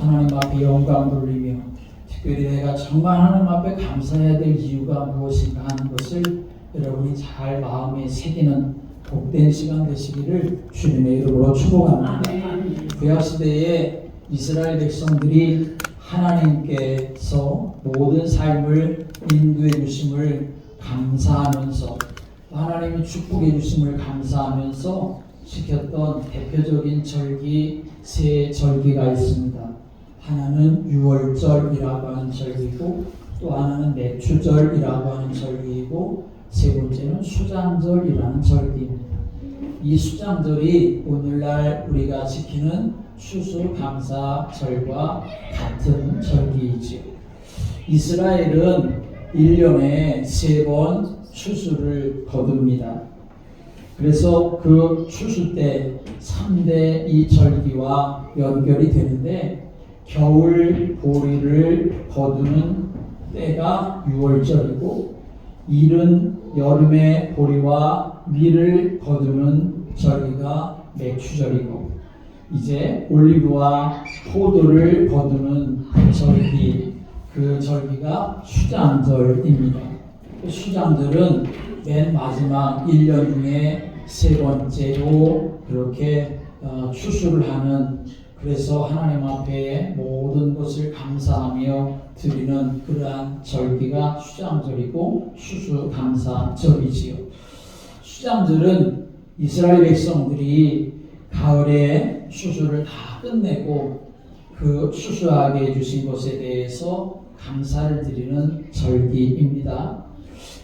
하나님 앞에 영광 돌리며 특별히 내가 정말 하나님 앞에 감사해야 될 이유가 무엇인가 하는 것을 여러분이 잘 마음에 새기는 복된 시간 되시기를 주님의 이름으로 축복합니다. 구약시대에 이스라엘 백성들이 하나님께서 모든 삶을 인도해 주심을 감사하면서 하나님이 축복해 주심을 감사하면서 지켰던 대표적인 절기 세 절기가 있습니다. 하나는 유월절이라고 하는 절기고 또 하나는 내추절이라고 하는 절기이고 세 번째는 수장절이라는 절기입니다. 이 수장절이 오늘날 우리가 지키는 추수감사절과 같은 절기이지요. 이스라엘은 1년에 3번 추수를 거둡니다. 그래서 그 추수 때 3대 이 절기와 연결이 되는데 겨울 보리를 거두는 때가 6월절이고 이른 여름의 보리와 밀을 거두는 절기가 맥추절이고 이제 올리브와 포도를 거두는 절기, 그 절기가 수장절입니다. 수장절은 맨 마지막 1년 중에 세 번째로 그렇게 추수를 하는, 그래서 하나님 앞에 모든 것을 감사하며 드리는 그러한 절기가 수장절이고 추수감사절이지요. 수장절은 이스라엘 백성들이 가을에 추수를 다 끝내고 그 추수하게 해주신 것에 대해서 감사를 드리는 절기입니다.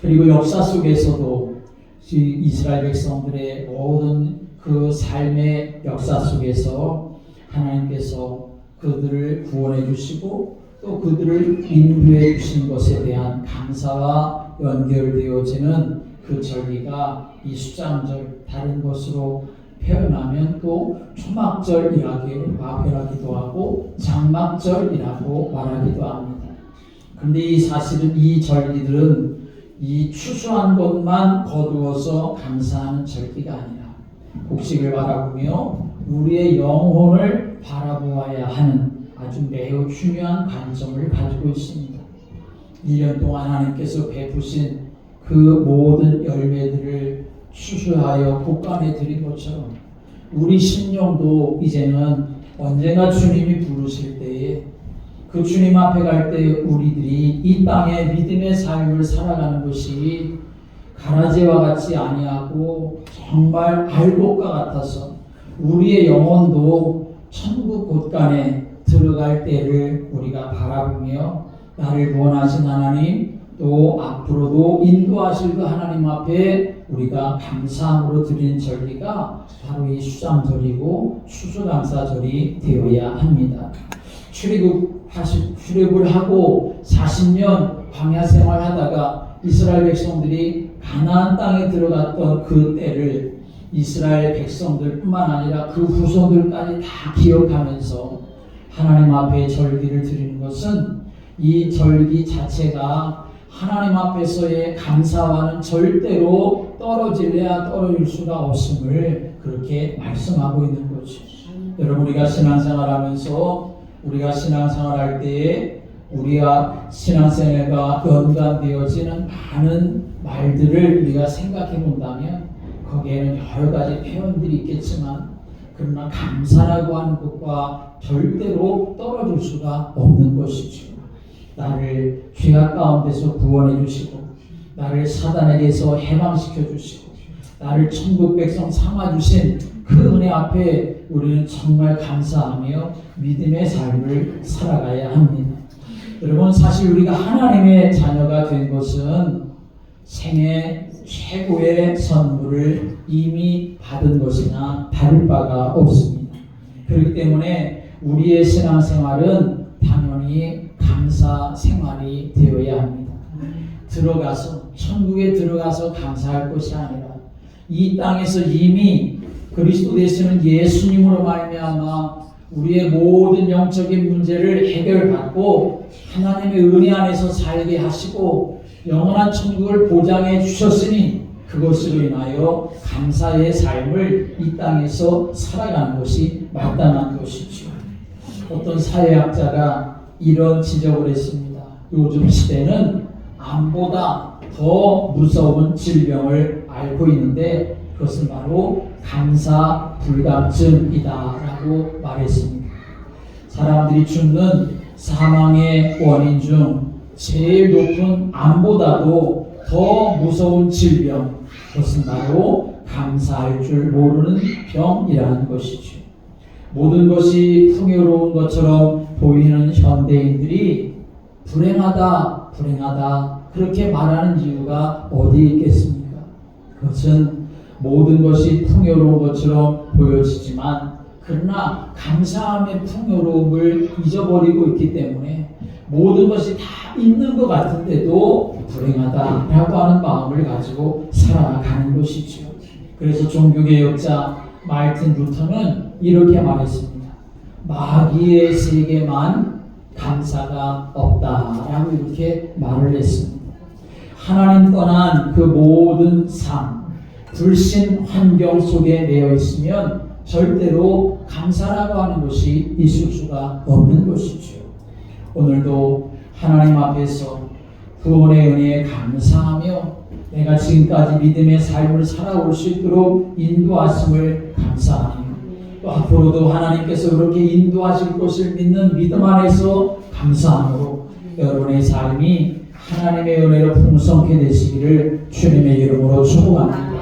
그리고 역사 속에서도 이스라엘 백성들의 모든 그 삶의 역사 속에서 하나님께서 그들을 구원해 주시고 또 그들을 인도해 주신 것에 대한 감사와 연결되어지는 그 절기가 이 수장절, 다른 것으로 표현하면 또 초막절이라고 말하기도 하고 장막절이라고 말하기도 합니다. 그런데 이 사실은 이 절기들은 이 추수한 것만 거두어서 감사하는 절기가 아니라 곡식을 바라보며 우리의 영혼을 바라보아야 하는 아주 매우 중요한 관점을 가지고 있습니다. 1년 동안 하나님께서 베푸신 그 모든 열매들을 추수하여 곡간에 드린 것처럼 우리 심령도 이제는 언젠가 주님이 부르실 때에 그 주님 앞에 갈 때 우리들이 이 땅에 믿음의 삶을 살아가는 것이 가라지와 같이 아니하고 정말 알곡과 같아서 우리의 영혼도 천국 곳간에 들어갈 때를 우리가 바라보며 나를 구원하신 하나님 또 앞으로도 인도하실 그 하나님 앞에 우리가 감사함으로 드리는 절기가 바로 이 수장절이고 추수감사절이 되어야 합니다. 출애굽을 하고 40년 광야 생활하다가 이스라엘 백성들이 가나안 땅에 들어갔던 그 때를 이스라엘 백성들뿐만 아니라 그 후손들까지 다 기억하면서 하나님 앞에 절기를 드리는 것은 이 절기 자체가 하나님 앞에서의 감사와는 절대로 떨어질래야 떨어질 수가 없음을 그렇게 말씀하고 있는 거죠. 여러분, 우리가 신앙생활하면서 우리가 신앙생활할 때에 우리가 신앙생활과 연관되어지는 많은 말들을 우리가 생각해 본다면 거기에는 여러 가지 표현들이 있겠지만 그러나 감사라고 하는 것과 절대로 떨어질 수가 없는 것이죠. 나를 죄악 가운데서 구원해 주시고 나를 사단에게서 해방시켜 주시고 나를 천국 백성 삼아 주신 그 은혜 앞에 우리는 정말 감사하며 믿음의 삶을 살아가야 합니다. 여러분, 사실 우리가 하나님의 자녀가 된 것은 생애 최고의 선물을 이미 받은 것이나 다를 바가 없습니다. 그렇기 때문에 우리의 신앙생활은 당연히 감사 생활이 되어야 합니다. 천국에 들어가서 감사할 것이 아니라 이 땅에서 이미 그리스도 되시는 예수님으로 말미암아 우리의 모든 영적인 문제를 해결받고 하나님의 은혜 안에서 살게 하시고 영원한 천국을 보장해 주셨으니 그것으로 인하여 감사의 삶을 이 땅에서 살아가는 것이 마땅한 것이죠. 어떤 사회학자가 이런 지적을 했습니다. 요즘 시대는 암보다 더 무서운 질병을 앓고 있는데 그것은 바로 감사불감증이다라고 말했습니다. 사람들이 죽는 사망의 원인 중 제일 높은 암보다도 더 무서운 질병, 그것은 바로 감사할 줄 모르는 병이라는 것이죠. 모든 것이 풍요로운 것처럼 보이는 현대인들이 불행하다, 불행하다 그렇게 말하는 이유가 어디에 있겠습니까? 그것은 모든 것이 풍요로운 것처럼 보여지지만 그러나 감사함의 풍요로움을 잊어버리고 있기 때문에 모든 것이 다 있는 것 같은데도 불행하다라고 하는 마음을 가지고 살아가는 것이죠. 그래서 종교개혁자 마르틴 루터는 이렇게 말했습니다. 마귀의 세계만 감사가 없다라고 이렇게 말을 했습니다. 하나님 떠난 그 모든 삶, 불신 환경 속에 매여 있으면 절대로 감사라고 하는 것이 있을 수가 없는 것이죠. 오늘도 하나님 앞에서 구원의 은혜에 감사하며 내가 지금까지 믿음의 삶을 살아올 수 있도록 인도하심을 감사하며 또 앞으로도 하나님께서 그렇게 인도하실 것을 믿는 믿음 안에서 감사함으로 여러분의 삶이 하나님의 은혜로 풍성케 되시기를 주님의 이름으로 축복합니다.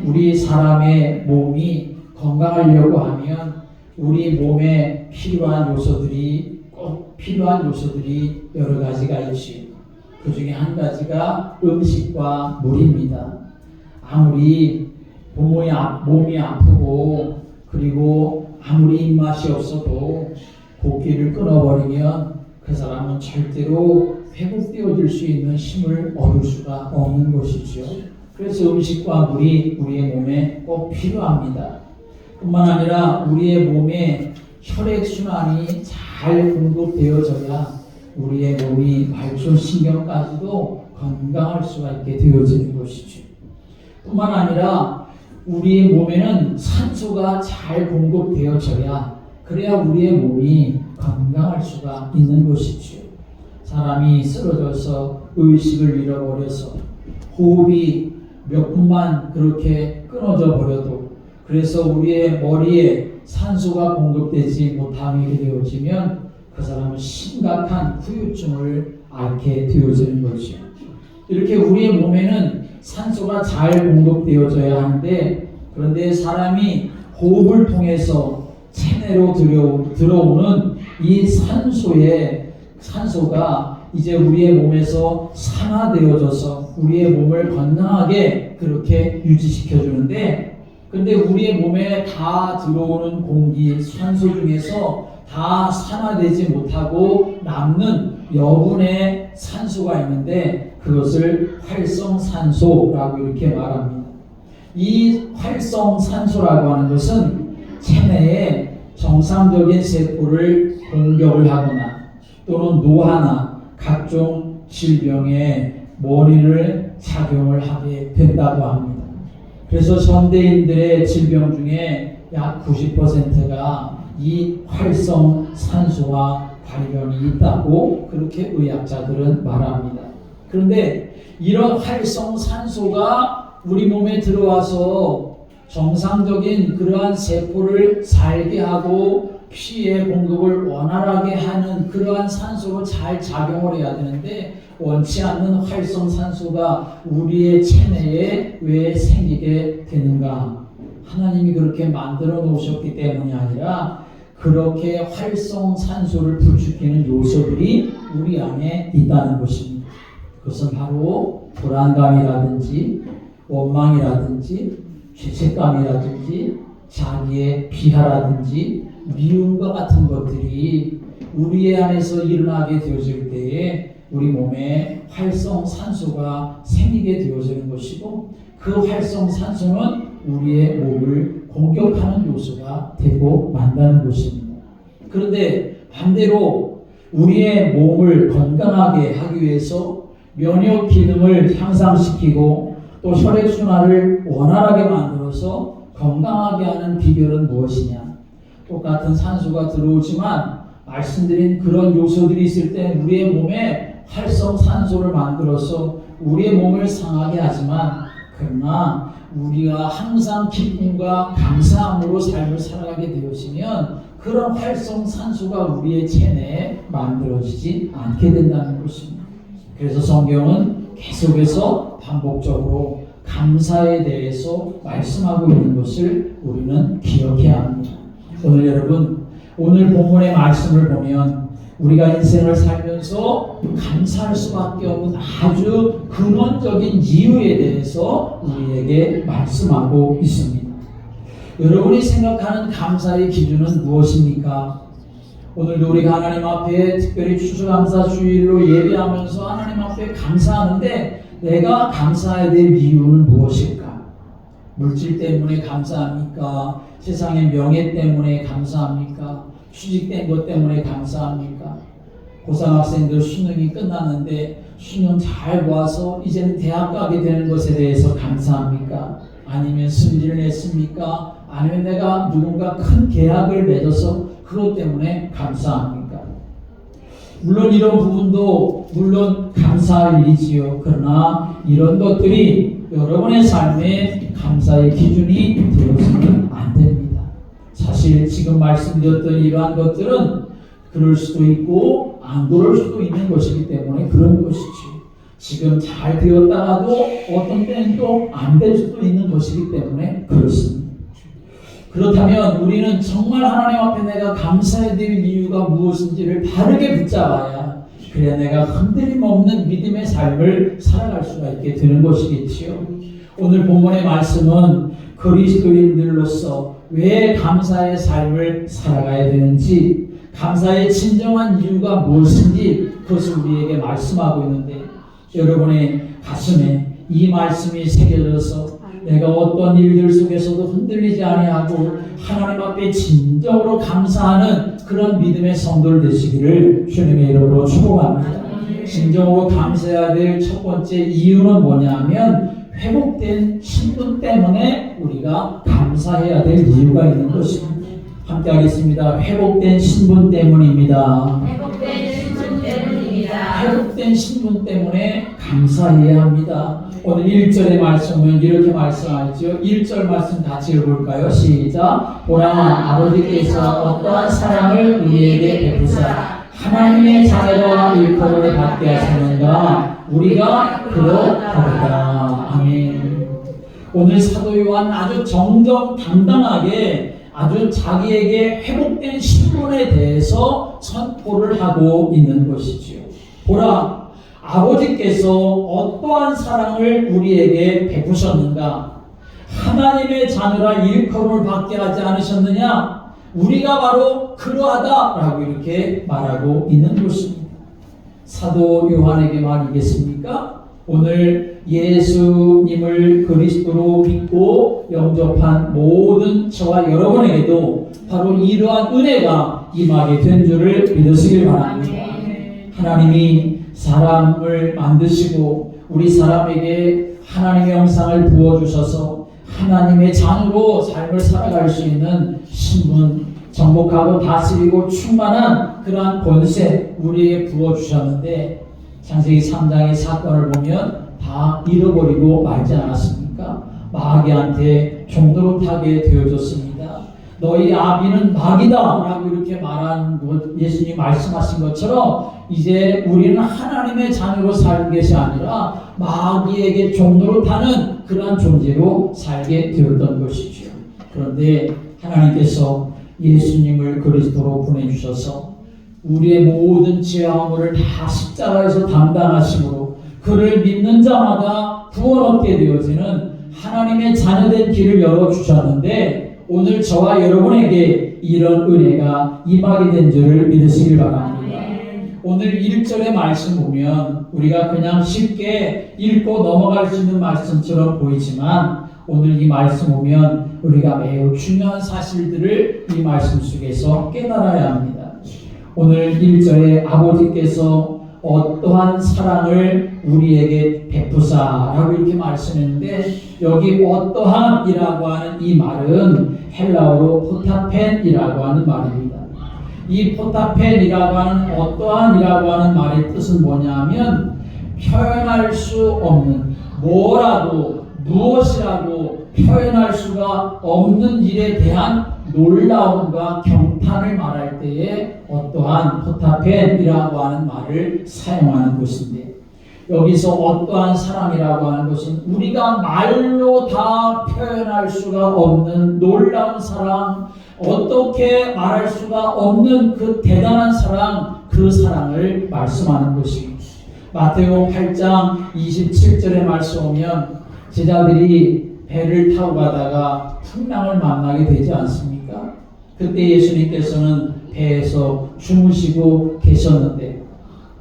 우리 사람의 몸이 건강하려고 하면 우리 몸에 필요한 요소들이 꼭 필요한 요소들이 여러 가지가 있지. 그 중에 한 가지가 음식과 물입니다. 아무리 몸이 아프고 그리고 아무리 입맛이 없어도 고기를 끊어버리면 그 사람은 절대로 회복되어질 수 있는 힘을 얻을 수가 없는 것이죠. 그래서 음식과 물이 우리의 몸에 꼭 필요합니다. 뿐만 아니라 우리의 몸에 혈액순환이 잘 공급되어져야 우리의 몸이 말초신경까지도 건강할 수가 있게 되어지는 것이죠. 뿐만 아니라 우리의 몸에는 산소가 잘 공급되어져야 그래야 우리의 몸이 건강할 수가 있는 것이죠. 사람이 쓰러져서 의식을 잃어버려서 호흡이 몇 분만 그렇게 끊어져 버려도 그래서 우리의 머리에 산소가 공급되지 못하게 되어지면 그 사람은 심각한 후유증을 앓게 되어지는 것이죠. 이렇게 우리의 몸에는 산소가 잘 공급되어져야 하는데 그런데 사람이 호흡을 통해서 체내로 들어오는 이 산소가 이제 우리의 몸에서 산화되어져서 우리의 몸을 건강하게 그렇게 유지시켜 주는데 근데 우리의 몸에 다 들어오는 공기, 산소 중에서 다 산화되지 못하고 남는 여분의 산소가 있는데 그것을 활성산소라고 이렇게 말합니다. 이 활성산소라고 하는 것은 체내에 정상적인 세포를 공격을 하거나 또는 노화나 각종 질병의 원인을 작용을 하게 된다고 합니다. 그래서 현대인들의 질병 중에 약 90%가 이 활성산소와 관련이 있다고 그렇게 의학자들은 말합니다. 그런데 이런 활성산소가 우리 몸에 들어와서 정상적인 그러한 세포를 살게 하고 피의 공급을 원활하게 하는 그러한 산소로 잘 작용을 해야 되는데 원치 않는 활성산소가 우리의 체내에 왜 생기게 되는가? 하나님이 그렇게 만들어 놓으셨기 때문이 아니라 그렇게 활성산소를 부추기는 요소들이 우리 안에 있다는 것입니다. 그것은 바로 불안감이라든지 원망이라든지 죄책감이라든지 자기의 비하라든지 미움과 같은 것들이 우리 안에서 일어나게 되어질 때에 우리 몸에 활성산소가 생기게 되어지는 것이고 그 활성산소는 우리의 몸을 공격하는 요소가 되고 만다는 것입니다. 그런데 반대로 우리의 몸을 건강하게 하기 위해서 면역 기능을 향상시키고 또 혈액순환을 원활하게 만들어서 건강하게 하는 비결은 무엇이냐? 똑같은 산소가 들어오지만 말씀드린 그런 요소들이 있을 때 우리의 몸에 활성산소를 만들어서 우리의 몸을 상하게 하지만, 그러나 우리가 항상 기쁨과 감사함으로 삶을 살아가게 되어지면 그런 활성산소가 우리의 체내에 만들어지지 않게 된다는 것입니다. 그래서 성경은 계속해서 반복적으로 감사에 대해서 말씀하고 있는 것을 우리는 기억해야 합니다. 오늘 여러분, 오늘 본문의 말씀을 보면 우리가 인생을 살면서 감사할 수밖에 없는 아주 근원적인 이유에 대해서 우리에게 말씀하고 있습니다. 여러분이 생각하는 감사의 기준은 무엇입니까? 오늘도 우리가 하나님 앞에 특별히 추수감사 주일로 예배하면서 하나님 앞에 감사하는데, 내가 감사해야 될 이유는 무엇일까? 물질 때문에 감사합니까? 세상의 명예 때문에 감사합니까? 취직된 것 때문에 감사합니까? 고등학생들 수능이 끝났는데 수능 잘 봐서 이제는 대학 가게 되는 것에 대해서 감사합니까? 아니면 승진을 했습니까? 아니면 내가 누군가 큰 계약을 맺어서 그것 때문에 감사합니까? 물론 이런 부분도 물론 감사할 일이지요. 그러나 이런 것들이 여러분의 삶에 감사의 기준이 되어서는 안 됩니다. 사실 지금 말씀드렸던 이러한 것들은 그럴 수도 있고 안 그럴 수도 있는 것이기 때문에 그런 것이지. 지금 잘 되었다가도 어떤 때는 또 안 될 수도 있는 것이기 때문에 그렇습니다. 그렇다면 우리는 정말 하나님 앞에 내가 감사해야 될 이유가 무엇인지를 바르게 붙잡아야, 그래야 내가 흔들림 없는 믿음의 삶을 살아갈 수가 있게 되는 것이겠지요. 오늘 본문의 말씀은 그리스도인들로서 왜 감사의 삶을 살아가야 되는지, 감사의 진정한 이유가 무엇인지 그것을 우리에게 말씀하고 있는데, 여러분의 가슴에 이 말씀이 새겨져서 내가 어떤 일들 속에서도 흔들리지 아니하고 하나님 앞에 진정으로 감사하는 그런 믿음의 성도들 되시기를 주님의 이름으로 축복합니다. 진정으로 감사해야 될 첫 번째 이유는 뭐냐면, 회복된 신분 때문에 우리가 감사해야 될 이유가 있는 것입니다. 함께 하겠습니다. 회복된 신분 때문입니다. 회복된 신분 때문입니다. 회복된 신분 때문에 감사해야 합니다. 오늘 1절의 말씀은 이렇게 말씀하죠. 1절 말씀 같이 읽어볼까요? 시작. 보라, 아버지께서 어떠한 사랑을 우리에게 베푸사 하나님의 자녀와 일컬음을 받게 하셨는가, 우리가 그렇다더라. 아멘. 오늘 사도 요한 아주 정정당당하게 아주 자기에게 회복된 신분에 대해서 선포를 하고 있는 것이지요. 보라, 아버지께서 어떠한 사랑을 우리에게 베푸셨는가, 하나님의 자녀라 일컬음을 받게 하지 않으셨느냐, 우리가 바로 그러하다라고 이렇게 말하고 있는 것입니다. 사도 요한에게 말이겠습니까? 오늘 예수님을 그리스도로 믿고 영접한 모든 저와 여러분에게도 바로 이러한 은혜가 임하게 된 줄을 믿으시길 바랍니다. 하나님이 사람을 만드시고 우리 사람에게 하나님의 형상을 부어주셔서 하나님의 자녀로 삶을 살아갈 수 있는 신분, 정복하고 다스리고 충만한 그러한 권세 우리에게 부어주셨는데, 창세기 3장의 사건을 보면 다 잃어버리고 말지 않았습니까? 마귀한테 종노릇하게 되어졌습니다. 너희 아비는 마귀다 라고 이렇게 말한 것, 예수님이 말씀하신 것처럼 이제 우리는 하나님의 자녀로 사는 것이 아니라 마귀에게 종노릇하는 그러한 존재로 살게 되었던 것이죠. 그런데 하나님께서 예수님을 그리스도로 보내주셔서 우리의 모든 죄와 허물을 다 십자가에서 담당하심으로 그를 믿는 자마다 구원 얻게 되어지는 하나님의 자녀된 길을 열어주셨는데, 오늘 저와 여러분에게 이런 은혜가 임하게 된 줄을 믿으시길 바랍니다. 오늘 1절의 말씀 보면 우리가 그냥 쉽게 읽고 넘어갈 수 있는 말씀처럼 보이지만, 오늘 이 말씀 보면 우리가 매우 중요한 사실들을 이 말씀 속에서 깨달아야 합니다. 오늘 1절에 아버지께서 어떠한 사랑을 우리에게 베푸사라고 이렇게 말씀했는데, 여기 어떠한이라고 하는 이 말은 헬라어로 포타펜이라고 하는 말입니다. 이 포타펜이라고 하는 어떠한이라고 하는 말의 뜻은 뭐냐면 표현할 수 없는 뭐라도 무엇이라도 표현할 수가 없는 일에 대한 놀라움과 경탄을 말할 때에 어떠한 포타펜이라고 하는 말을 사용하는 것인데 여기서 어떠한 사랑이라고 하는 것은 우리가 말로 다 표현할 수가 없는 놀라운 사랑, 어떻게 말할 수가 없는 그 대단한 사랑, 그 사랑을 말씀하는 것입니다. 마태복음 8장 27절의 말씀 오면 제자들이 배를 타고 가다가 풍랑을 만나게 되지 않습니까? 그때 예수님께서는 배에서 주무시고 계셨는데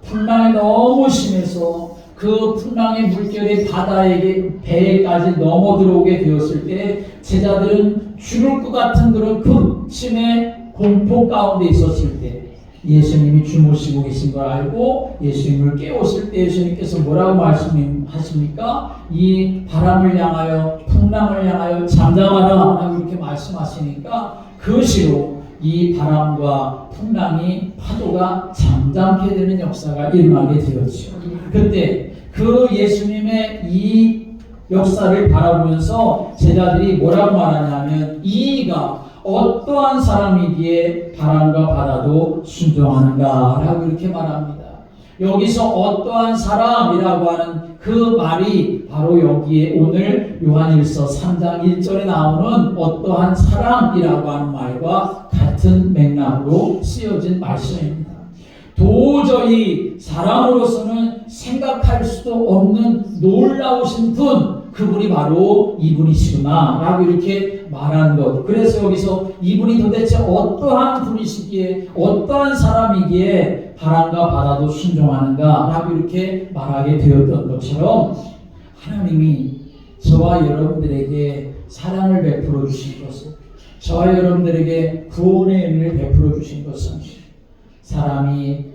풍랑이 너무 심해서 그 풍랑의 물결이 바다에게 배에까지 넘어 들어오게 되었을 때 제자들은 죽을 것 같은 그런 극심의 공포 가운데 있었을 때 예수님이 주무시고 계신 걸 알고 예수님을 깨웠을 때 예수님께서 뭐라고 말씀하십니까? 이 바람을 향하여 풍랑을 향하여 잠잠하라 라고 이렇게 말씀하시니까 그 시로 이 바람과 풍랑이 파도가 잠잠게 되는 역사가 일어나게 되었죠. 그때 그 예수님의 이 역사를 바라보면서 제자들이 뭐라고 말하냐면 이가 어떠한 사람이기에 바람과 바다도 순종하는가 라고 이렇게 말합니다. 여기서 어떠한 사람이라고 하는 그 말이 바로 여기에 오늘 요한일서 3장 1절에 나오는 어떠한 사람이라고 하는 말과 같은 맥락으로 쓰여진 말씀입니다. 도저히 사람으로서는 생각할 수도 없는 놀라우신 분, 그분이 바로 이분이시구나 라고 이렇게 말하는 것. 그래서 여기서 이분이 도대체 어떠한 분이시기에 어떠한 사람이기에 바람과 바다도 순종하는가 라고 이렇게 말하게 되었던 것처럼 하나님이 저와 여러분들에게 사랑을 베풀어 주신 것은, 저와 여러분들에게 구원의 은혜를 베풀어 주신 것은 사람이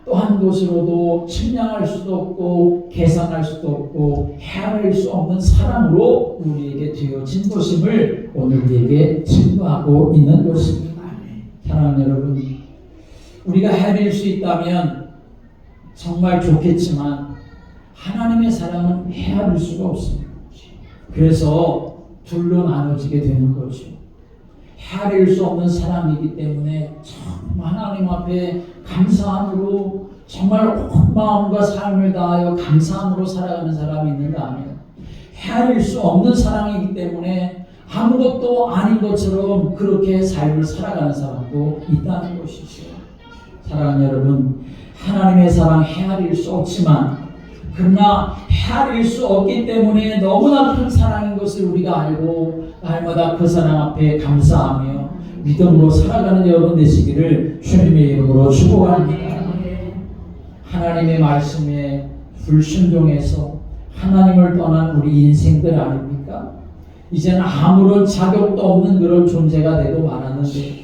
어떠한 것으로도 측량할 수도 없고 계산할 수도 없고 헤아릴 수 없는 사랑으로 우리에게 되어진 것임을 오늘 우리에게 증거하고 있는 것입니다. 사랑하는 여러분, 우리가 헤아릴 수 있다면 정말 좋겠지만 하나님의 사랑은 헤아릴 수가 없습니다. 그래서 둘로 나눠지게 되는 거죠. 헤아릴 수 없는 사랑이기 때문에 정말 하나님 앞에 감사함으로 정말 온 마음과 삶을 다하여 감사함으로 살아가는 사람이 있는가 하면 헤아릴 수 없는 사랑이기 때문에 아무것도 아닌 것처럼 그렇게 삶을 살아가는 사람도 있다는 것이죠. 사랑하는 여러분, 하나님의 사랑 헤아릴 수 없지만 그러나 헤아릴 수 없기 때문에 너무나 큰 사랑인 것을 우리가 알고 날마다 그 사랑 앞에 감사하며 믿음으로 살아가는 여러분 되시기를 주님의 이름으로 축복합니다. 하나님의 말씀에 불순종해서 하나님을 떠난 우리 인생들 아닙니까? 이제는 아무런 자격도 없는 그런 존재가 되고 말았는데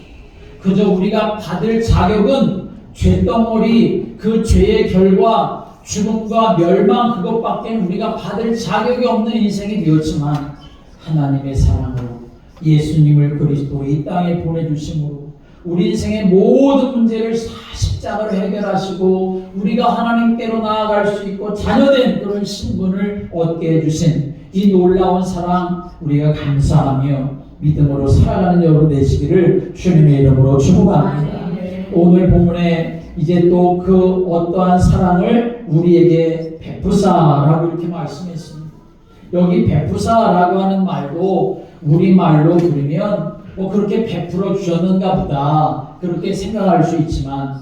그저 우리가 받을 자격은 죄덩어리, 그 죄의 결과 죽음과 멸망, 그것밖에 우리가 받을 자격이 없는 인생이 되었지만 하나님의 사랑으로 예수님을 그리스도 이 땅에 보내주심으로 우리 인생의 모든 문제를 십자가로 해결하시고 우리가 하나님께로 나아갈 수 있고 자녀된 그런 신분을 얻게 해주신 이 놀라운 사랑 우리가 감사하며 믿음으로 살아가는 여러분 되시기를 주님의 이름으로 축복합니다. 오늘 본문에 이제 또 그 어떠한 사랑을 우리에게 베푸사라고 이렇게 말씀했습니다. 여기 베푸사라고 하는 말도 우리말로 들으면 뭐 그렇게 베풀어 주셨는가 보다 그렇게 생각할 수 있지만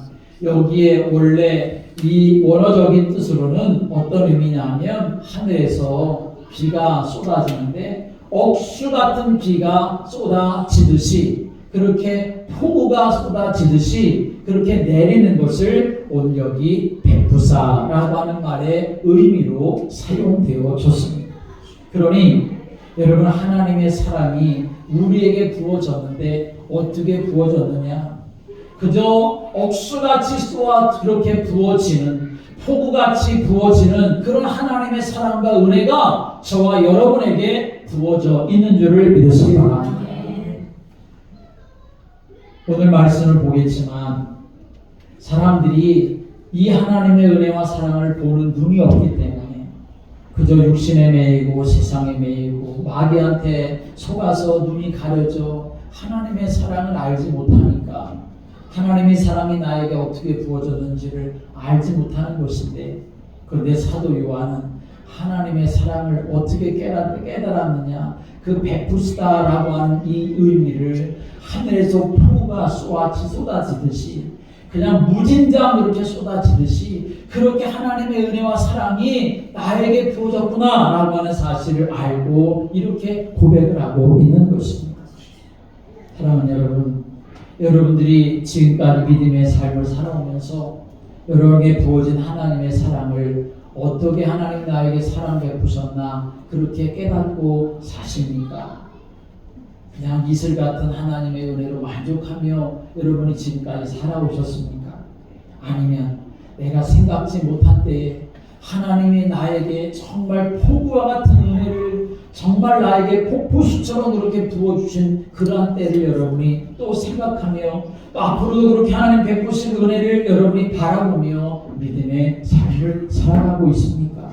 여기에 원래 이 원어적인 뜻으로는 어떤 의미냐면 하늘에서 비가 쏟아지는데 억수 같은 비가 쏟아지듯이 그렇게 폭우가 쏟아지듯이 그렇게 내리는 것을 오늘 여기 베푸사라고 하는 말의 의미로 사용되어졌습니다. 그러니 여러분, 하나님의 사랑이 우리에게 부어졌는데 어떻게 부어졌느냐? 그저 억수같이 쏟아 그렇게 부어지는, 폭우같이 부어지는 그런 하나님의 사랑과 은혜가 저와 여러분에게 부어져 있는 줄을 믿으시기 바랍니다. 오늘 말씀을 보겠지만 사람들이 이 하나님의 은혜와 사랑을 보는 눈이 없기 때문에 그저 육신에 매이고 세상에 매이고 마귀한테 속아서 눈이 가려져 하나님의 사랑을 알지 못하니까 하나님의 사랑이 나에게 어떻게 부어졌는지를 알지 못하는 것인데, 그런데 사도 요한은 하나님의 사랑을 어떻게 깨달았느냐, 그 베푸시다라고 하는 이 의미를 하늘에서 폭우가 쏟아지듯이 그냥 무진장 그렇게 쏟아지듯이 그렇게 하나님의 은혜와 사랑이 나에게 부어졌구나 라고 하는 사실을 알고 이렇게 고백을 하고 있는 것입니다. 사랑하는 여러분, 여러분들이 지금까지 믿음의 삶을 살아오면서 여러분에게 부어진 하나님의 사랑을 어떻게 하나님 나에게 사랑 베푸셨나 그렇게 깨닫고 사십니까? 그냥 이슬 같은 하나님의 은혜로 만족하며 여러분이 지금까지 살아오셨습니까? 아니면 내가 생각지 못한 때에 하나님이 나에게 정말 폭우와 같은 은혜를 정말 나에게 폭포수처럼 그렇게 부어주신 그러한 때를 여러분이 또 생각하며 또 앞으로도 그렇게 하나님 베푸신 은혜를 여러분이 바라보며 믿음의 삶을 살아가고 있습니까?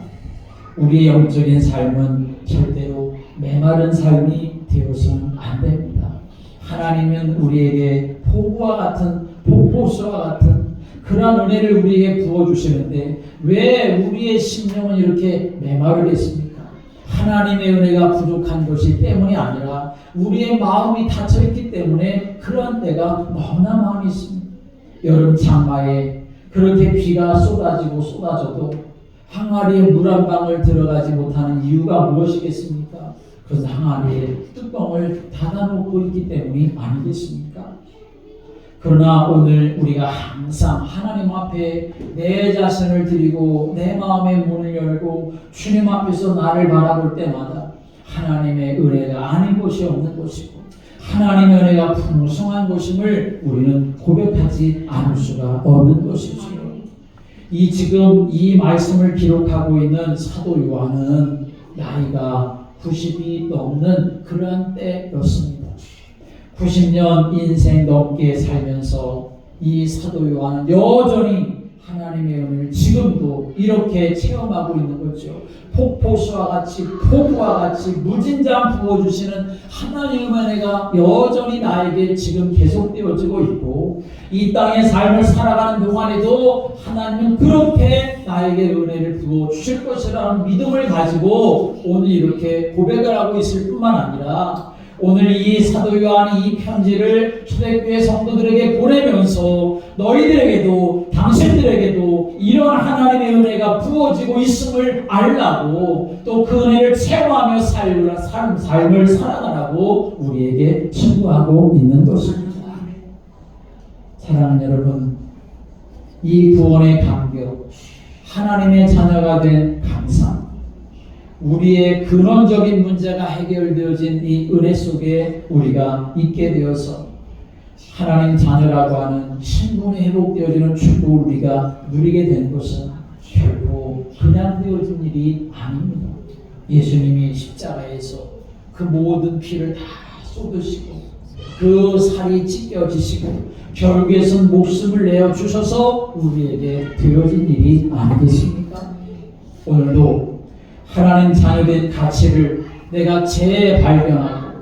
우리의 영적인 삶은 절대로 메마른 삶이 되어서는 안 됩니다. 하나님은 우리에게 폭우와 같은 폭포수와 같은 그러한 은혜를 우리에게 부어주시는데 왜 우리의 심령은 이렇게 메마르겠습니까? 하나님의 은혜가 부족한 것이 때문이 아니라 우리의 마음이 닫혀있기 때문에 그러한 때가 너무나 많이 있습니다. 여름 장마에 그렇게 비가 쏟아져도 항아리에 물 한 방울 들어가지 못하는 이유가 무엇이겠습니까? 그것은 항아리에 뚜껑을 닫아놓고 있기 때문이 아니겠습니까? 그러나 오늘 우리가 항상 하나님 앞에 내 자신을 드리고 내 마음의 문을 열고 주님 앞에서 나를 바라볼 때마다 하나님의 은혜가 아닌 것이 없는 것이고 하나님의 은혜가 풍성한 것임을 우리는 고백하지 않을 수가 없는 것이지요. 지금 이 말씀을 기록하고 있는 사도 요한은 나이가 90이 넘는 그러한 때였습니다. 90년 인생 넘게 살면서 이 사도 요한은 여전히 하나님의 은혜를 지금도 이렇게 체험하고 있는 거죠. 폭포수와 같이 폭우와 같이 무진장 부어주시는 하나님의 은혜가 여전히 나에게 지금 계속되어지고 있고 이 땅의 삶을 살아가는 동안에도 하나님은 그렇게 나에게 은혜를 부어주실 것이라는 믿음을 가지고 오늘 이렇게 고백을 하고 있을 뿐만 아니라 오늘 이 사도 요한이 이 편지를 초대교회 성도들에게 보내면서 너희들에게도 당신들에게도 이런 하나님의 은혜가 부어지고 있음을 알라고 또 그 은혜를 체험하며 삶을 살아가라고 우리에게 충고하고 있는 것입니다. 사랑하는 여러분, 이 구원의 감격, 하나님의 자녀가 된 감상, 우리의 근원적인 문제가 해결되어진 이 은혜 속에 우리가 있게 되어서 하나님 자녀라고 하는 신분이 회복되어지는 축복을 우리가 누리게 된 것은 결코 그냥 되어진 일이 아닙니다. 예수님이 십자가에서 그 모든 피를 다 쏟으시고 그 살이 찢겨지시고 결국에선 목숨을 내어주셔서 우리에게 되어진 일이 아니겠습니까? 오늘도 하나님 자녀된 가치를 내가 재발견하고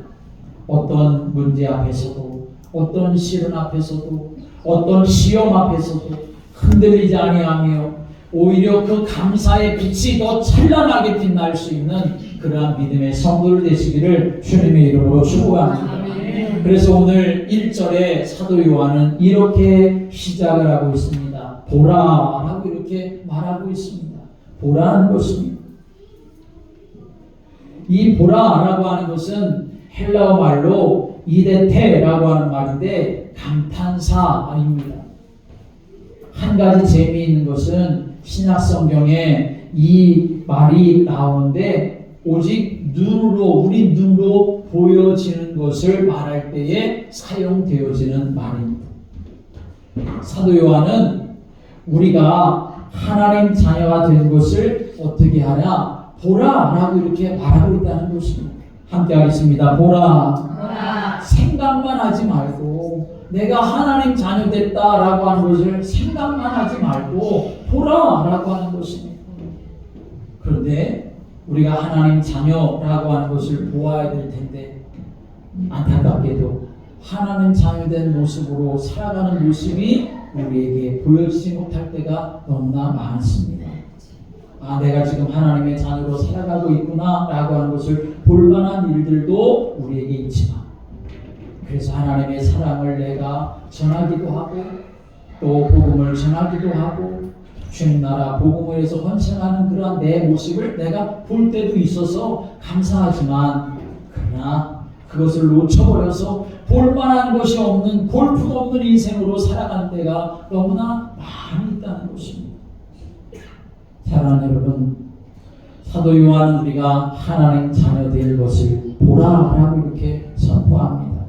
어떤 문제 앞에서도 어떤 시련 앞에서도 어떤 시험 앞에서도 흔들리지 아니하며 오히려 그 감사의 빛이 더 찬란하게 빛날 수 있는 그러한 믿음의 성도들 되시기를 주님의 이름으로 축복합니다. 그래서 오늘 1절에 사도 요한은 이렇게 시작을 하고 있습니다. 보라 라고 이렇게 말하고 있습니다. 보라는 것입니다. 이 보라라고 하는 것은 헬라어 말로 이데테라고 하는 말인데 감탄사입니다. 한 가지 재미있는 것은 신약 성경에 이 말이 나오는데 오직 눈으로 우리 눈으로 보여지는 것을 말할 때에 사용되어지는 말입니다. 사도 요한은 우리가 하나님 자녀가 된 것을 어떻게 하냐? 보라라고 이렇게 말하고 있다는 것입니다. 함께 하겠습니다. 보라. 보라. 생각만 하지 말고 내가 하나님 자녀 됐다라고 하는 것을 생각만 하지 말고 보라라고 하는 것입니다. 그런데 우리가 하나님 자녀라고 하는 것을 보아야 될 텐데 안타깝게도 하나님 자녀된 모습으로 살아가는 모습이 우리에게 보여지지 못할 때가 너무나 많습니다. 내가 지금 하나님의 자녀로 살아가고 있구나 라고 하는 것을 볼만한 일들도 우리에게 있지만, 그래서 하나님의 사랑을 내가 전하기도 하고 또 복음을 전하기도 하고 주님 나라 복음을 위해서 헌신하는 그러한 내 모습을 내가 볼 때도 있어서 감사하지만, 그러나 그것을 놓쳐버려서 볼만한 것이 없는 볼품 없는 인생으로 살아가는 때가 너무나 많이 있다는 것입니다. 사랑하는 여러분, 사도 요한은 우리가 하나님 자녀 될 것을 보라라고 이렇게 선포합니다.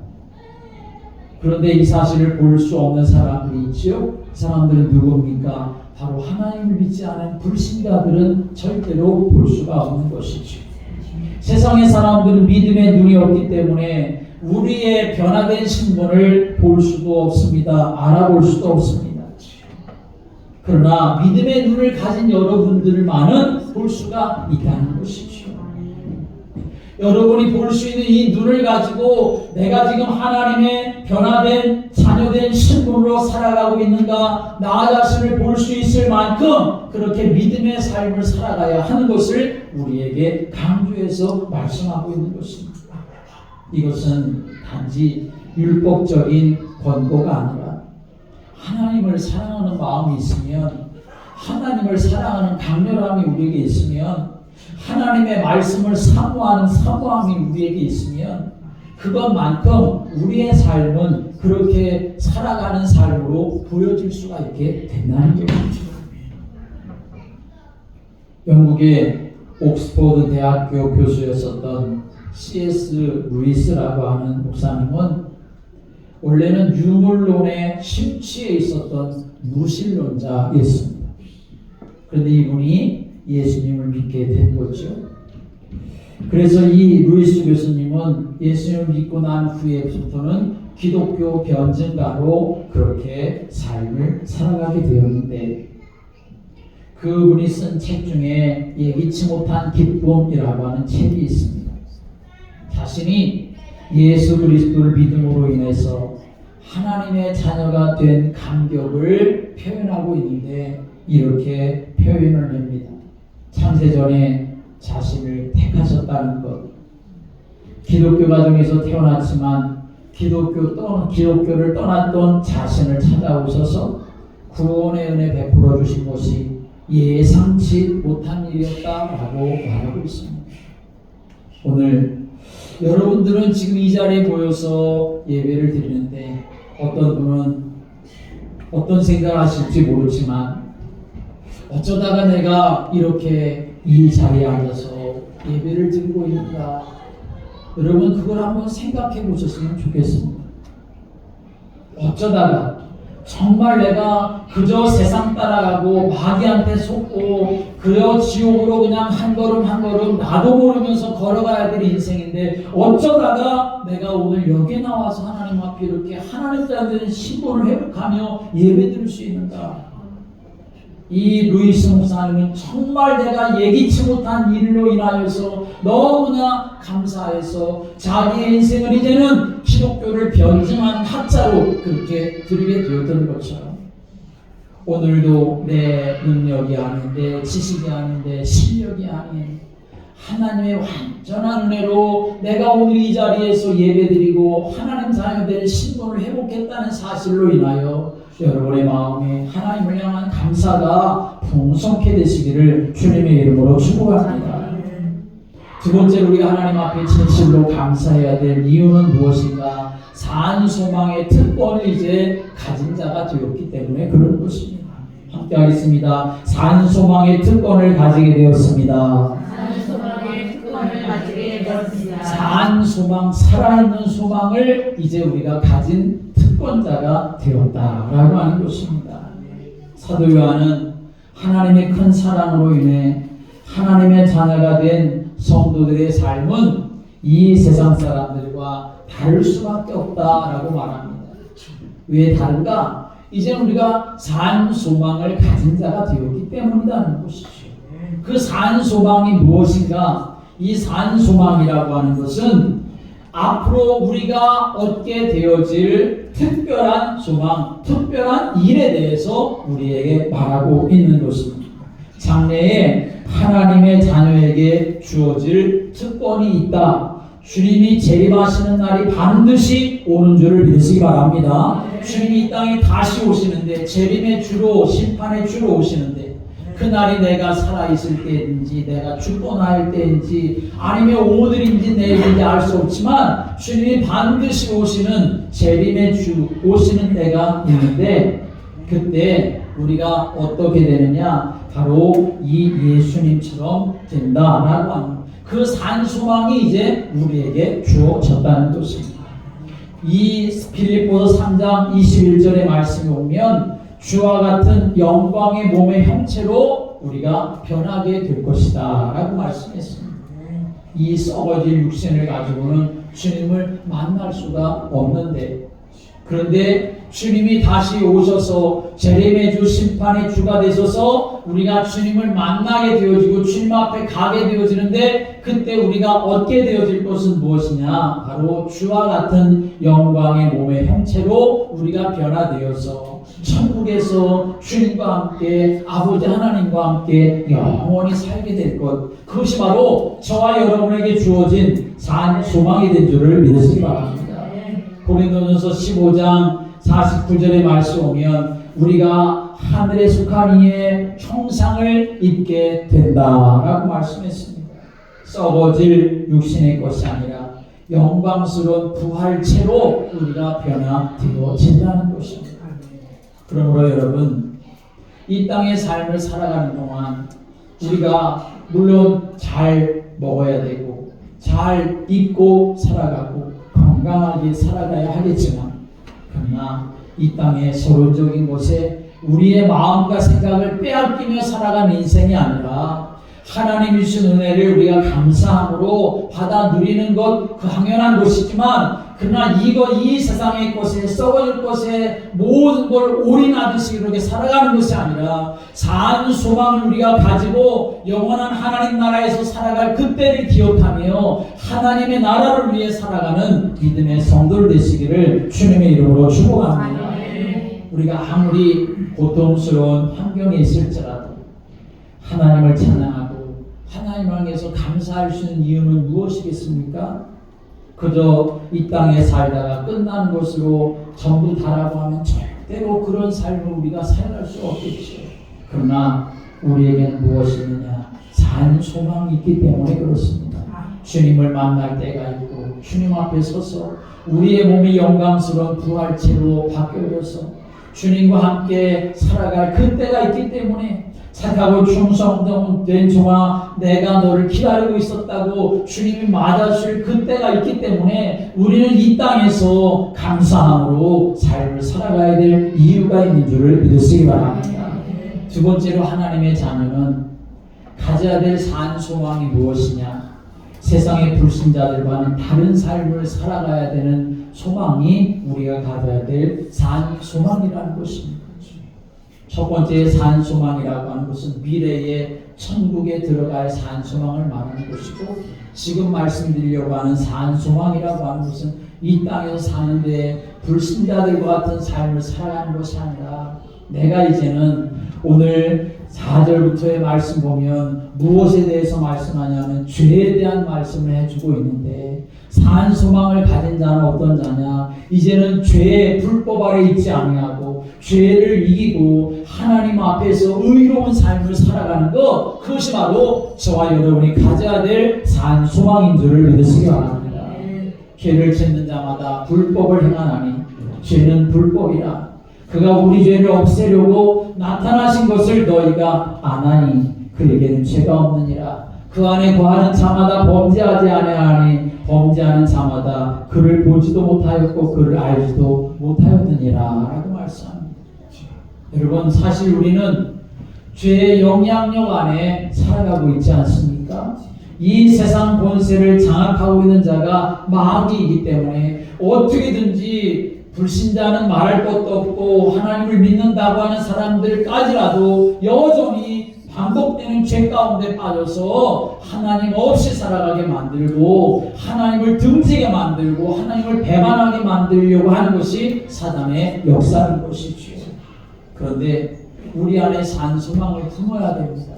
그런데 이 사실을 볼 수 없는 사람들이 있죠. 그 사람들은 누굽니까? 바로 하나님을 믿지 않은 불신자들은 절대로 볼 수가 없는 것이죠. 세상의 사람들은 믿음의 눈이 없기 때문에 우리의 변화된 신분을 볼 수도 없습니다. 알아볼 수도 없습니다. 그러나 믿음의 눈을 가진 여러분들만은 볼 수가 있다는 것이죠. 여러분이 볼 수 있는 이 눈을 가지고 내가 지금 하나님의 변화된 자녀된 신분으로 살아가고 있는가, 나 자신을 볼 수 있을 만큼 그렇게 믿음의 삶을 살아가야 하는 것을 우리에게 강조해서 말씀하고 있는 것입니다. 이것은 단지 율법적인 권고가 아니라 하나님을 사랑하는 마음이 있으면, 하나님을 사랑하는 강렬함이 우리에게 있으면, 하나님의 말씀을 사모하는 사모함이 우리에게 있으면 그것만큼 우리의 삶은 그렇게 살아가는 삶으로 보여질 수가 있게 된다는 것이죠. 영국의 옥스퍼드 대학교 교수였었던 C.S. 루이스라고 하는 목사님은 원래는 유물론에 심취해 있었던 무신론자였습니다. 그런데 이분이 예수님을 믿게 된 거죠. 그래서 이 루이스 교수님은 예수님을 믿고 난 후에부터는 기독교 변증가로 그렇게 삶을 살아가게 되었는데, 그분이 쓴 책 중에 예기치 못한 기쁨이라고 하는 책이 있습니다. 자신이 예수 그리스도를 믿음으로 인해서 하나님의 자녀가 된 감격을 표현하고 있는데 이렇게 표현을 합니다. 창세전에 자신을 택하셨다는 것, 기독교 가정에서 태어났지만 기독교를 떠났던 자신을 찾아오셔서 구원의 은혜 베풀어 주신 것이 예상치 못한 일이었다라고 말하고 있습니다. 오늘 여러분들은 지금 이 자리에 모여서 예배를 드리는데 어떤 분은 어떤 생각을 하실지 모르지만, 어쩌다가 내가 이렇게 이 자리에 앉아서 예배를 드리고 있는가, 여러분 그걸 한번 생각해 보셨으면 좋겠습니다. 어쩌다가 정말 내가 그저 세상 따라가고 마귀한테 속고 그저 지옥으로 그냥 한 걸음 한 걸음 나도 모르면서 걸어가야 될 인생인데, 어쩌다가 내가 오늘 여기에 나와서 하나님 앞에 이렇게 하나님 자녀된 신분을 회복하며 예배드릴 수 있는가. 이 루이스 목사님은 정말 내가 예기치 못한 일로 인하여서 너무나 감사해서 자기의 인생을 이제는 기독교를 변증한 학자로 그렇게 드리게 되었던 것처럼, 오늘도 내 능력이 아닌, 내 지식이 아닌, 내 실력이 아닌 하나님의 완전한 은혜로 내가 오늘 이 자리에서 예배드리고 하나님 자녀된 신분을 회복했다는 사실로 인하여 여러분의 마음에 하나님을 향한 감사가 풍성케 되시기를 주님의 이름으로 축복합니다. 두 번째로 우리가 하나님 앞에 진실로 감사해야 될 이유는 무엇인가? 산 소망의 특권을 이제 가진 자가 되었기 때문에 그런 것입니다. 함께 하겠습니다. 산 소망의 특권을 가지게 되었습니다. 산 소망의 특권을 가지게 되었습니다. 산 소망, 살아있는 소망을 이제 우리가 가진 특권자가 되었다라고 하는 것입니다. 사도 요한은 하나님의 큰 사랑으로 인해 하나님의 자녀가 된 성도들의 삶은 이 세상 사람들과 다를 수밖에 없다라고 말합니다. 왜 다른가? 이제 우리가 산 소망을 가진 자가 되었기 때문이라는 것이죠. 그 산 소망이 무엇인가? 이 산 소망이라고 하는 것은 앞으로 우리가 얻게 되어질 특별한 소망, 특별한 일에 대해서 우리에게 말하고 있는 것입니다. 장래에 하나님의 자녀에게 주어질 특권이 있다. 주님이 재림하시는 날이 반드시 오는 줄을 믿으시기 바랍니다. 주님이 이 땅에 다시 오시는데, 재림의 주로, 심판의 주로 오시는데, 그 날이 내가 살아있을 때인지, 내가 죽고 날 때인지, 아니면 오늘인지 내일인지 알 수 없지만 주님이 반드시 오시는 재림의 주, 오시는 때가 있는데, 그때 우리가 어떻게 되느냐? 바로 이 예수님처럼 된다라고 하는 그 산 소망이 이제 우리에게 주어졌다는 것입니다. 이 빌립보서 3장 21절의 말씀에 오면 주와 같은 영광의 몸의 형체로 우리가 변하게 될 것이다 라고 말씀했습니다. 이 썩어질 육신을 가지고는 주님을 만날 수가 없는데, 그런데 주님이 다시 오셔서 재림의 주, 심판의 주가 되셔서 우리가 주님을 만나게 되어지고 주님 앞에 가게 되어지는데, 그때 우리가 얻게 되어질 것은 무엇이냐? 바로 주와 같은 영광의 몸의 형체로 우리가 변화되어서 천국에서 주님과 함께, 아버지 하나님과 함께 영원히 살게 될 것, 그것이 바로 저와 여러분에게 주어진 산 소망이 된 줄을 믿으시기 바랍니다. 고린도전서 15장 49절의 말씀 오면 우리가 하늘에 속한 이의 형상을 입게 된다라고 말씀했습니다. 썩어질 육신의 것이 아니라 영광스러운 부활체로 우리가 변화되어진다는 것입니다. 그러므로 여러분, 이 땅의 삶을 살아가는 동안 우리가 물론 잘 먹어야 되고 잘 입고 살아가고 건강하게 살아가야 하겠지만, 그러나 이 땅의 서론적인 곳에 우리의 마음과 생각을 빼앗기며 살아가는 인생이 아니라 하나님이 주신 은혜를 우리가 감사함으로 받아 누리는 것, 그 당연한 것이지만, 그러나 이 세상의 것에, 썩어질 것에 모든 걸 올인하듯이 그렇게 살아가는 것이 아니라 산 소망을 우리가 가지고 영원한 하나님 나라에서 살아갈 그때를 기억하며 하나님의 나라를 위해 살아가는 믿음의 성도들 되시기를 주님의 이름으로 축복합니다. 우리가 아무리 고통스러운 환경에 있을지라도 하나님을 찬양하고 하나님을 위해서 감사할 수 있는 이유는 무엇이겠습니까? 그저 이 땅에 살다가 끝나는 것으로 전부 다라고 하면 절대로 그런 삶을 우리가 살아갈 수 없겠죠. 그러나 우리에게는 무엇이 있느냐? 산 소망이 있기 때문에 그렇습니다. 주님을 만날 때가 있고 주님 앞에 서서 우리의 몸이 영광스러운 부활체로 바뀌어져서 주님과 함께 살아갈 그때가 있기 때문에, 착하고 충성된 종아 내가 너를 기다리고 있었다고 주님이 맞아줄 그때가 있기 때문에 우리는 이 땅에서 감사함으로 삶을 살아가야 될 이유가 있는 줄을 믿으시기 바랍니다. 두 번째로, 하나님의 자녀는 가져야 될 산 소망이 무엇이냐? 세상의 불신자들과는 다른 삶을 살아가야 되는 소망이 우리가 가져야 될 산 소망이라는 것입니다. 첫 번째 산 소망이라고 하는 것은 미래의 천국에 들어갈 산 소망을 말하는 것이고, 지금 말씀드리려고 하는 산 소망이라고 하는 것은 이 땅에서 사는데 불신자들과 같은 삶을 살아가는 것이 아니라, 내가 이제는 오늘 4절부터의 말씀 보면 무엇에 대해서 말씀하냐면 죄에 대한 말씀을 해주고 있는데, 산 소망을 가진 자는 어떤 자냐? 이제는 죄의 불법 아래 있지 아니하고 죄를 이기고 하나님 앞에서 의로운 삶을 살아가는 것, 그것이 바로 저와 여러분이 가져야 될 산 소망인 줄을 믿으시기 바랍니다. 죄를 짓는 자마다 불법을 행하나니 죄는 불법이라. 그가 우리 죄를 없애려고 나타나신 것을 너희가 아나니 그에게는 죄가 없느니라. 그 안에 거하는 자마다 범죄하지 아니하니 범죄하는 자마다 그를 보지도 못하였고 그를 알지도 못하였느니라 라고 말씀합니다. 여러분, 사실 우리는 죄의 영향력 안에 살아가고 있지 않습니까? 이 세상 권세를 장악하고 있는 자가 마귀이기 때문에 어떻게든지 불신자는 말할 것도 없고 하나님을 믿는다고 하는 사람들까지라도 여전히 반복되는 죄 가운데 빠져서 하나님 없이 살아가게 만들고 하나님을 등지게 만들고 하나님을 배반하게 만들려고 하는 것이 사단의 역사인 것이죠. 그런데 우리 안에 산소망을 품어야 됩니다.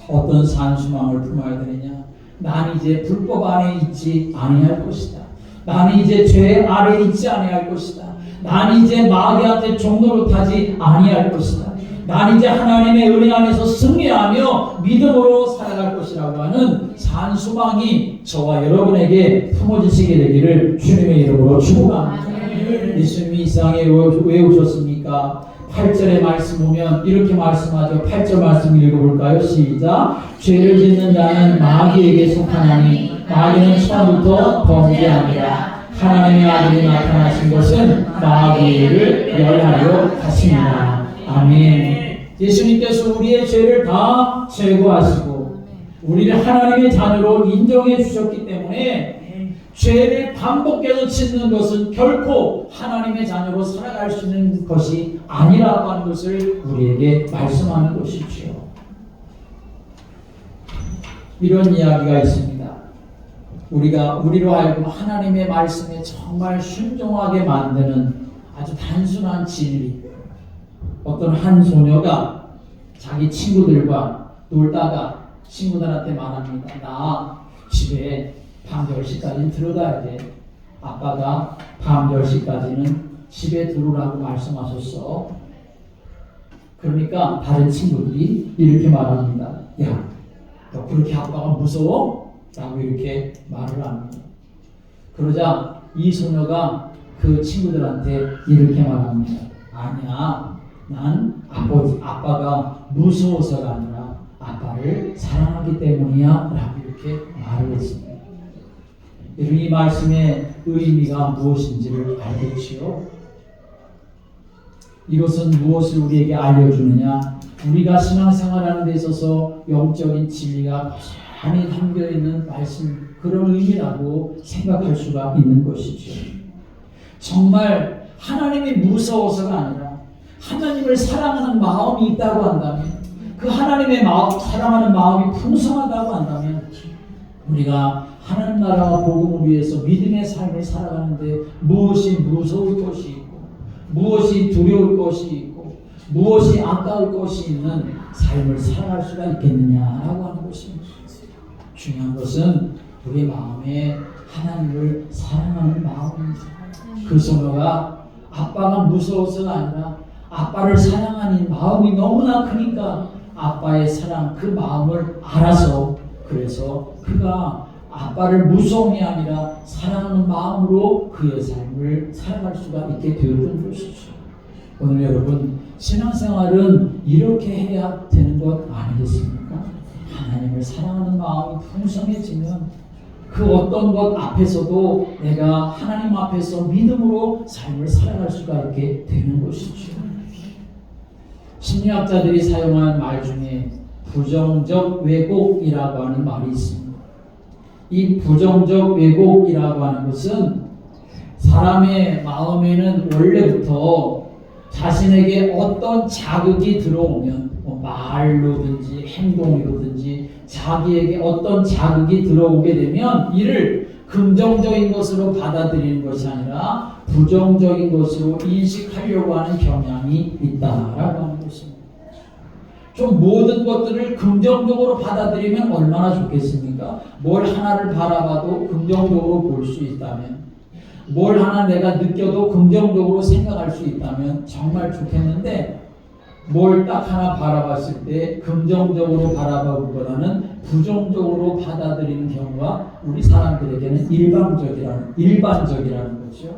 어떤 산소망을 품어야 되느냐? 나는 이제 불법 안에 있지 아니할 것이다. 나는 이제 죄 아래 있지 아니할 것이다. 나는 이제 마귀한테 종로로 타지 아니할 것이다. 나는 이제 하나님의 은혜 안에서 승리하며 믿음으로 살아갈 것이라고 하는 산소망이 저와 여러분에게 품어지시게 되기를 주님의 이름으로 축복합니다. 예수님이 이 세상에 왜 오셨습니까? 8절의 말씀 보면 이렇게 말씀하죠. 8절 말씀 읽어볼까요? 시작. 죄를 짓는 자는 마귀에게 속하나니 마귀는 처음부터 범죄합니다. 하나님의 아들이 나타나신 것은 마귀를 멸하려 하십니다. 아멘. 예수님께서 우리의 죄를 다 제거하시고 우리를 하나님의 자녀로 인정해 주셨기 때문에 죄를 반복해서 짓는 것은 결코 하나님의 자녀로 살아갈 수 있는 것이 아니라고 하는 것을 우리에게 말씀하는 것이지요. 이런 이야기가 있습니다. 우리로 하여금 하나님의 말씀에 정말 순종하게 만드는 아주 단순한 진리. 어떤 한 소녀가 자기 친구들과 놀다가 친구들한테 말합니다. 나 집에 밤 10시까지는 들어가야 돼. 아빠가 밤 10시까지는 집에 들어오라고 말씀하셨어. 그러니까 다른 친구들이 이렇게 말합니다. 야, 너 그렇게 아빠가 무서워? 라고 이렇게 말을 합니다. 그러자 이 소녀가 그 친구들한테 이렇게 말합니다. 아니야, 난 아빠가 무서워서가 아니라 아빠를 사랑하기 때문이야 라고 이렇게 말을 했습니다. 이 말씀의 의미가 무엇인지를 알겠지요? 이것은 무엇을 우리에게 알려주느냐? 우리가 신앙생활하는 데 있어서 영적인 진리가 고스란히 담겨있는 말씀, 그런 의미라고 생각할 수가 있는 것이죠. 정말 하나님이 무서워서가 아니라 하나님을 사랑하는 마음이 있다고 한다면, 그 하나님의 마음, 사랑하는 마음이 풍성하다고 한다면 우리가 하나님 나라와 복음을 위해서 믿음의 삶을 살아가는데 무엇이 무서울 것이 있고 무엇이 두려울 것이 있고 무엇이 아까울 것이 있는 삶을 살아갈 수가 있겠느냐라고 하는 것입니다. 중요한 것은 우리 마음에 하나님을 사랑하는 마음입니다. 그 소녀가 아빠가 무서워서가 아니라 아빠를 사랑하는 마음이 너무나 크니까 아빠의 사랑, 그 마음을 알아서, 그래서 그가 아빠를 무서움이 아니라 사랑하는 마음으로 그의 삶을 살아갈 수가 있게 되었던 것이죠. 오늘 여러분, 신앙생활은 이렇게 해야 되는 것 아니겠습니까? 하나님을 사랑하는 마음이 풍성해지면 그 어떤 것 앞에서도 내가 하나님 앞에서 믿음으로 삶을 살아갈 수가 있게 되는 것이죠. 심리학자들이 사용한 말 중에 부정적 왜곡이라고 하는 말이 있습니다. 이 부정적 왜곡이라고 하는 것은 사람의 마음에는 원래부터 자신에게 어떤 자극이 들어오면 말로든지 행동이로든지 자기에게 어떤 자극이 들어오게 되면 이를 긍정적인 것으로 받아들이는 것이 아니라 부정적인 것으로 인식하려고 하는 경향이 있다라고 하는 것입니다. 좀 모든 것들을 긍정적으로 받아들이면 얼마나 좋겠습니까? 뭘 하나를 바라봐도 긍정적으로 볼 수 있다면, 뭘 하나 내가 느껴도 긍정적으로 생각할 수 있다면 정말 좋겠는데, 뭘 딱 하나 바라봤을 때 긍정적으로 바라보기보다는 부정적으로 받아들이는 경우가 우리 사람들에게는 일반적이라는 거죠.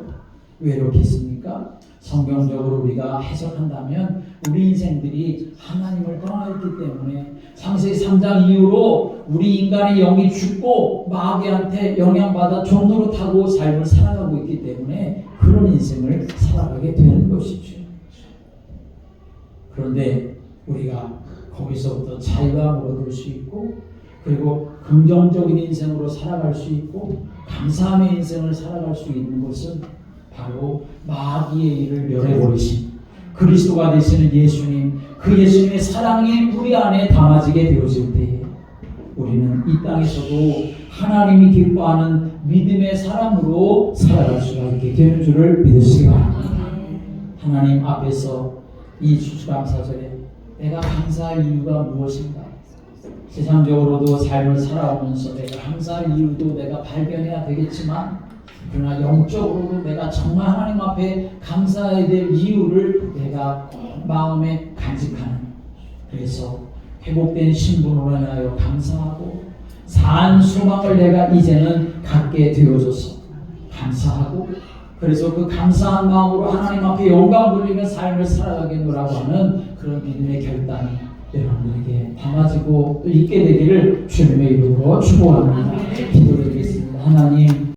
왜 이렇게 있습니까? 성경적으로 우리가 해석한다면 우리 인생들이 하나님을 떠나있기 때문에 창세기 3장 이후로 우리 인간의 영이 죽고 마귀한테 영향받아 종로로 타고 삶을 살아가고 있기 때문에 그런 인생을 살아가게 되는 것이죠. 그런데 우리가 거기서부터 자유함을 얻을 수 있고, 그리고 긍정적인 인생으로 살아갈 수 있고, 감사함의 인생을 살아갈 수 있는 것은 바로 마귀의 일을 멸해버리신 그리스도가 되시는 예수님, 그 예수님의 사랑이 우리 안에 담아지게 되어질 때에 우리는 이 땅에서도 하나님이 기뻐하는 믿음의 사람으로 살아갈 수가 있게 되는 줄을 믿으시기 바랍니다. 하나님 앞에서 이 추수감사절에 내가 감사할 이유가 무엇인가? 세상적으로도 삶을 살아오면서 내가 감사할 이유도 내가 발견해야 되겠지만, 그러나 영적으로도 내가 정말 하나님 앞에 감사해야 될 이유를 내가 꼭 마음에 간직하는, 그래서 회복된 신분으로 인하여 감사하고 산 소망을 내가 이제는 갖게 되어져서 감사하고, 그래서 그 감사한 마음으로 하나님 앞에 영광 돌리며 삶을 살아가겠노라고 하는 그런 믿음의 결단이 여러분들에게 담아지고 또 있게 되기를 주님의 이름으로 축복합니다. 기도드리겠습니다. 하나님,